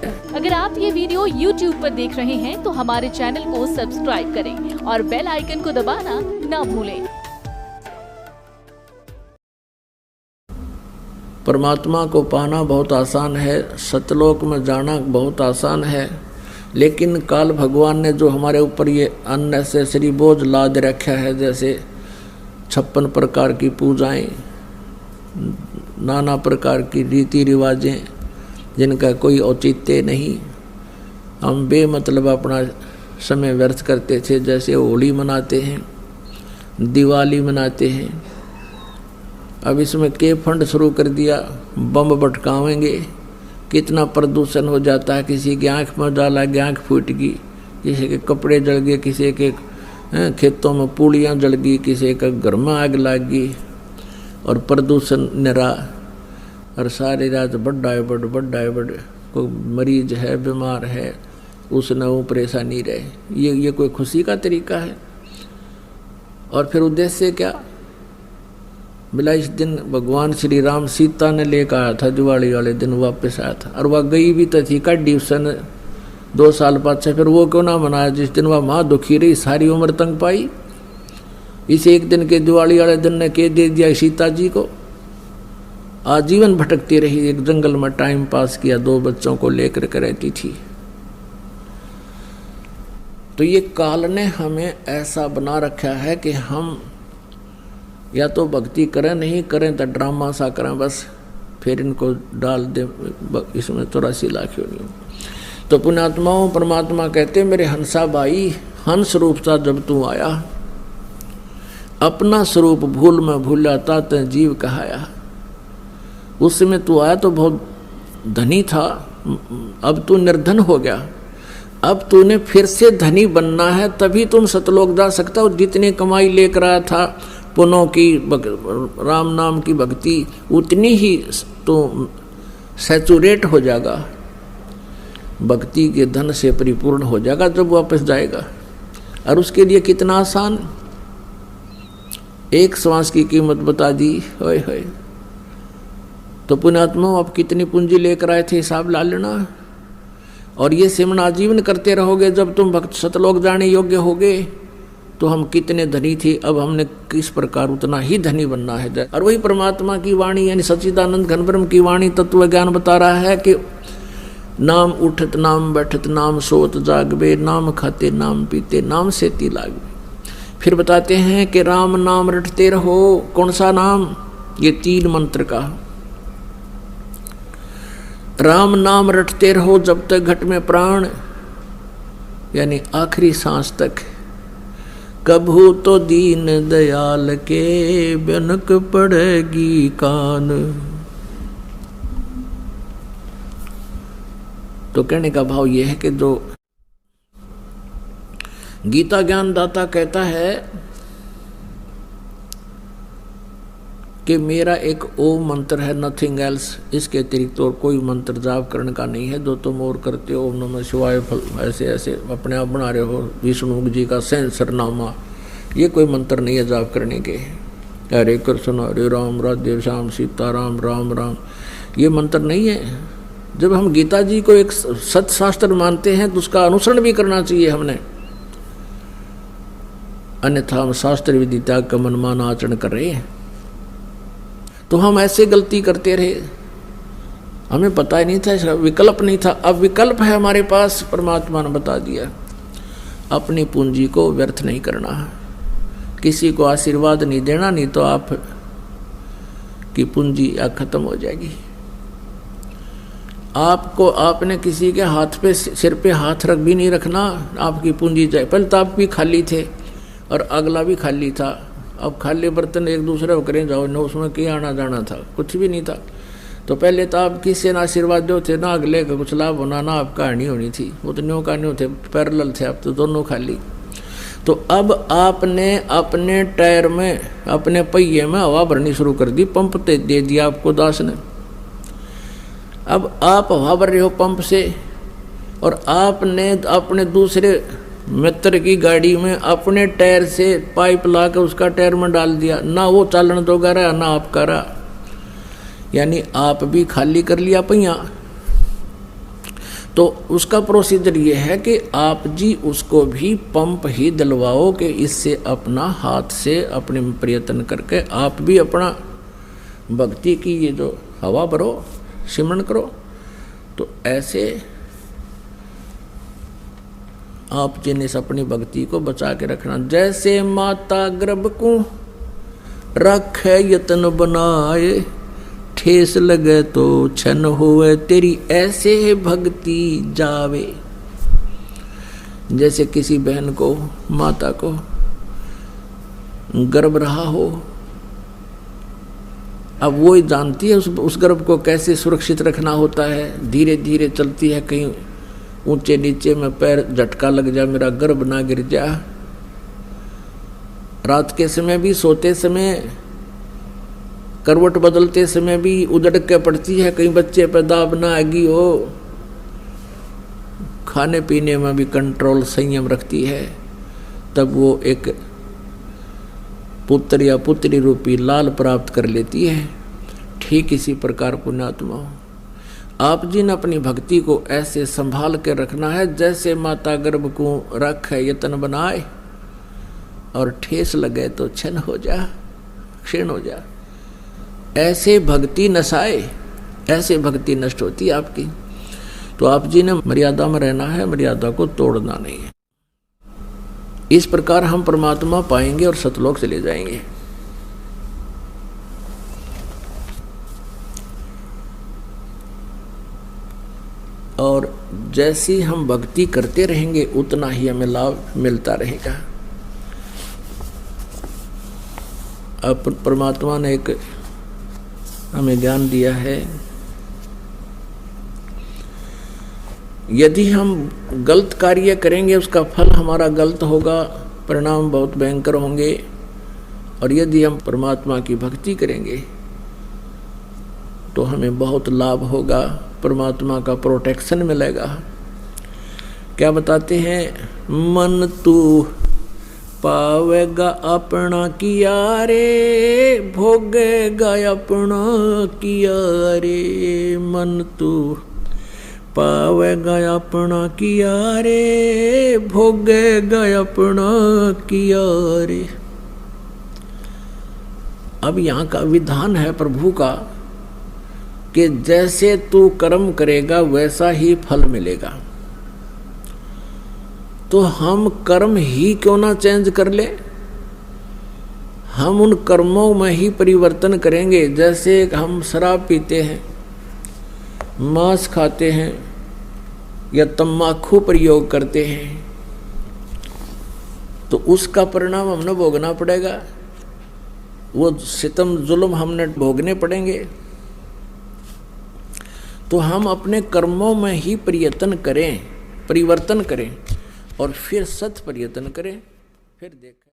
अगर आप ये वीडियो YouTube पर देख रहे हैं तो हमारे चैनल को सब्सक्राइब करें और बेल आइकन को दबाना ना भूलें। परमात्मा को पाना बहुत आसान है, सतलोक में जाना बहुत आसान है, लेकिन काल भगवान ने जो हमारे ऊपर ये अननेसेसरी बोझ लाद रखा है, जैसे 56 प्रकार की पूजाएं, नाना प्रकार की रीति रिवाजें जिनका कोई औचित्य नहीं, हम बेमतलब अपना समय व्यर्थ करते थे। जैसे होली मनाते हैं, दिवाली मनाते हैं, अब इसमें के फंड शुरू कर दिया, बम भटकावेंगे, कितना प्रदूषण हो जाता है। किसी की आँख में डाला, आँख फूट गई, किसी के कपड़े जल गए, किसी के खेतों में पूड़ियाँ जल गई, किसी का घर में आग लग गई, और प्रदूषण निरा, और सारी रात बड़ा है बड़ कोई मरीज है, बीमार है, उसने वो परेशानी रहे। ये कोई खुशी का तरीका है? और फिर उद्देश्य क्या? बोला इस दिन भगवान श्री राम सीता ने लेकर आया था, दिवाली वाले दिन वापस आया था, और वह गई भी तो थी काटी उसने 2 साल बाद से। फिर वो क्यों ना मनाया जिस दिन वह माँ दुखी रही, सारी उम्र तंग पाई? इस एक दिन के दिवाली वाले दिन ने के दे दिया सीता जी को, आजीवन भटकती रही, एक जंगल में टाइम पास किया, 2 बच्चों को लेकर के रहती थी। तो ये काल ने हमें ऐसा बना रखा है कि हम या तो भक्ति करें, नहीं करें तो ड्रामा सा करें, बस फिर इनको डाल दे इसमें 84 लाख क्यों नहीं। तो पुण्यात्माओं, परमात्मा कहते मेरे हंसा भाई, हंस रूप था जब तू आया, अपना स्वरूप भूल में भूलाता ते जीव कहाया। उस समय तू आया तो बहुत धनी था, अब तू निर्धन हो गया, अब तूने फिर से धनी बनना है, तभी तुम सतलोक जा सकता हो। जितनी कमाई लेकर आया था पुनों की, राम नाम की भक्ति, उतनी ही तो सैचुरेट हो जाएगा, भक्ति के धन से परिपूर्ण हो जाएगा जब वापस जाएगा। और उसके लिए कितना आसान, एक श्वास की कीमत बता दी, होय होय। तो पुण्यात्मा आप कितनी पूंजी लेकर आए थे, हिसाब ला लेना। और ये सिमरन आजीवन करते रहोगे, जब तुम भक्त सतलोक जाने योग्य होगे तो हम कितने धनी थे, अब हमने किस प्रकार उतना ही धनी बनना है। और वही परमात्मा की वाणी यानी सच्चिदानंद घनब्रह्म की वाणी तत्व ज्ञान बता रहा है कि नाम उठत नाम बैठत नाम सोत जागबे, नाम खाते नाम पीते नाम सेती लागबे। फिर बताते हैं कि राम नाम रटते रहो। कौन सा नाम? ये 3 मंत्र का राम नाम रटते रहो जब तक घट में प्राण, यानी आखिरी सांस तक। कभू तो दीन दयाल के बिनक पड़ेगी कान। तो कहने का भाव यह है कि जो गीता ज्ञान दाता कहता है कि मेरा एक ओम मंत्र है, नथिंग एल्स, इसके अतिरिक्त और कोई मंत्र जाप करने का नहीं है। जो तुम और करते हो, ओम नमः शिवाय, ऐसे ऐसे अपने आप बना रहे हो, विष्णु जी का सहस्रनामा, ये कोई मंत्र नहीं है जाप करने के। हरे कृष्ण हरे राम राधे श्याम सीताराम राम राम, ये मंत्र नहीं है। जब हम गीता जी को एक सत्शास्त्र मानते हैं तो उसका अनुसरण भी करना चाहिए हमने, अन्यथा हम शास्त्र विधि त्याग का मनमाना आचरण कर रहे हैं। तो हम ऐसे गलती करते रहे, हमें पता ही नहीं था, इसका विकल्प नहीं था। अब विकल्प है हमारे पास, परमात्मा ने बता दिया। अपनी पूंजी को व्यर्थ नहीं करना, किसी को आशीर्वाद नहीं देना, नहीं तो आप की पूंजी खत्म हो जाएगी। आपको आपने किसी के हाथ पे, सिर पे हाथ रख भी नहीं रखना, आपकी पूंजी जाए। पहले तो आप भी खाली थे और अगला भी खाली था, अब खाली बर्तन एक दूसरे को करें जाओ, न उसमें क्या आना जाना था, कुछ भी नहीं था। तो पहले तो आप किसी ना आशीर्वाद दो थे, ना अगले का कुछ लाभ होना, ना आपका हानि होनी थी, वो तो न्यों का न्यों थे, पैरेलल थे, अब तो दोनों खाली। तो अब आपने अपने टायर में, अपने पहिए में हवा भरनी शुरू कर दी, पंप दे दिया आपको दास ने। अब आप हवा भर रहे हो पंप से, और आपने अपने दूसरे मित्र की गाड़ी में अपने टायर से पाइप ला कर उसका टायर में डाल दिया, ना वो चालन तो गा रहा ना आप कर रहा, यानी आप भी खाली कर लिया पहिया। तो उसका प्रोसीजर ये है कि आप जी उसको भी पंप ही दिलवाओ कि इससे अपना हाथ से अपने प्रयत्न करके आप भी अपना भक्ति की ये जो हवा भरो, सिमरन करो। तो ऐसे आप जी ने अपनी भक्ति को बचा के रखना। जैसे माता गर्भ को रखे यत्न बनाए, ठेस लगे तो छन होवे तेरी ऐसे भक्ति जावे। जैसे किसी बहन को, माता को गर्भ रहा हो, अब वो ही जानती है उस गर्भ को कैसे सुरक्षित रखना होता है। धीरे धीरे चलती है, कहीं ऊंचे नीचे में पैर झटका लग जाए, मेरा गर्भ ना गिर जा। रात के समय भी, सोते समय, करवट बदलते समय भी उधड़ के पड़ती है, कहीं बच्चे पर दाब ना आएगी हो। खाने पीने में भी कंट्रोल, संयम रखती है, तब वो एक पुत्र या पुत्री रूपी लाल प्राप्त कर लेती है। ठीक इसी प्रकार पुण्यात्मा आप जी ने अपनी भक्ति को ऐसे संभाल के रखना है, जैसे माता गर्भ को रखे यत्न बनाए और ठेस लगे तो क्षण हो जा, क्षीण हो जा। ऐसे भक्ति नसाए, ऐसे भक्ति नष्ट होती है आपकी। तो आप जी ने मर्यादा में रहना है, मर्यादा को तोड़ना नहीं है। इस प्रकार हम परमात्मा पाएंगे और सतलोक चले जाएंगे। और जैसी हम भक्ति करते रहेंगे उतना ही हमें लाभ मिलता रहेगा। अब परमात्मा ने एक हमें ज्ञान दिया है, यदि हम गलत कार्य करेंगे उसका फल हमारा गलत होगा, परिणाम बहुत भयंकर होंगे। और यदि हम परमात्मा की भक्ति करेंगे तो हमें बहुत लाभ होगा, परमात्मा का प्रोटेक्शन मिलेगा। क्या बताते हैं, मन तू पावेगा अपना किया रे, भोगेगा अपना किया रे। मन तू पावेगा अपना किया रे, भोगेगा अपना किया रे। अब यहाँ का विधान है प्रभु का कि जैसे तू कर्म करेगा वैसा ही फल मिलेगा। तो हम कर्म ही क्यों ना चेंज कर ले, हम उन कर्मों में ही परिवर्तन करेंगे। जैसे हम शराब पीते हैं, मांस खाते हैं या तम्बाकू प्रयोग करते हैं, तो उसका परिणाम हमने भोगना पड़ेगा, वो सितम जुल्म हमने भोगने पड़ेंगे। तो हम अपने कर्मों में ही परिवर्तन करें और फिर सत प्रयत्न करें, फिर देखें।